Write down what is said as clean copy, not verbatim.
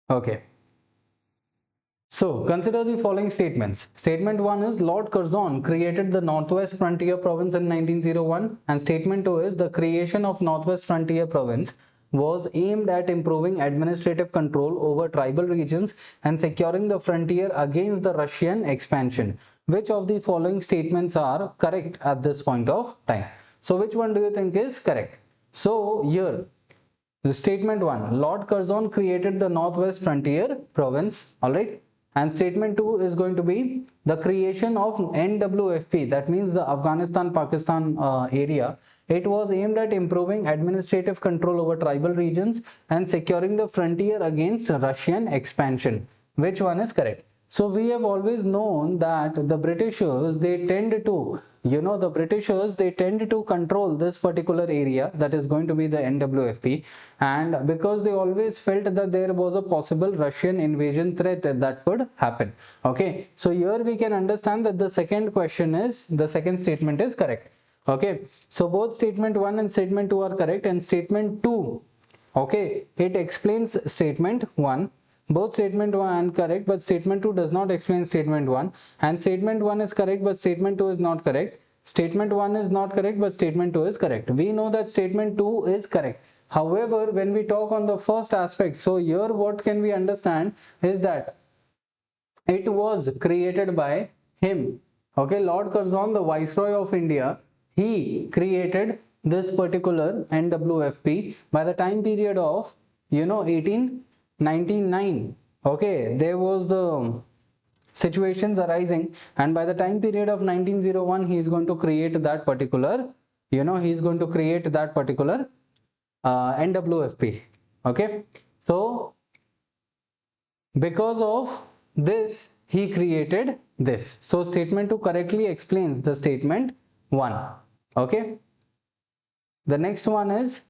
Okay. So, consider the following statements. Statement 1 is Lord Curzon created the Northwest Frontier Province in 1901, and statement 2 is the creation of Northwest Frontier Province was aimed at improving administrative control over tribal regions and securing the frontier against the Russian expansion. Which of the following statements are correct at this point of time? So, which one do you think is correct? So, here statement 1, Lord Curzon created the Northwest Frontier Province, alright. And statement 2 is going to be the creation of NWFP, that means the Afghanistan-Pakistan area. It was aimed at improving administrative control over tribal regions and securing the frontier against Russian expansion. Which one is correct? So we have always known that the Britishers, they tend to, they tend to control this particular area, that is going to be the NWFP, and because they always felt that there was a possible Russian invasion threat that could happen. Okay, so here we can understand that the second statement is correct. Okay, so both statement 1 and statement 2 are correct, and statement 2, okay, it explains statement 1. Both statement 1 correct, but statement 2 does not explain statement 1, and statement 1 is correct but statement 2 is not correct. Statement 1 is not correct but statement 2 is correct. We know that statement 2 is correct. However, when we talk on the first aspect, so here what can we understand is that it was created by him. Okay, Lord Curzon, the Viceroy of India, he created this particular NWFP by the time period of 1899. Okay, there was the situations arising, and by the time period of 1901 he is going to create that particular NWFP. Okay, so because of this he created this. So statement 2 correctly explains the statement 1. Okay, the next one is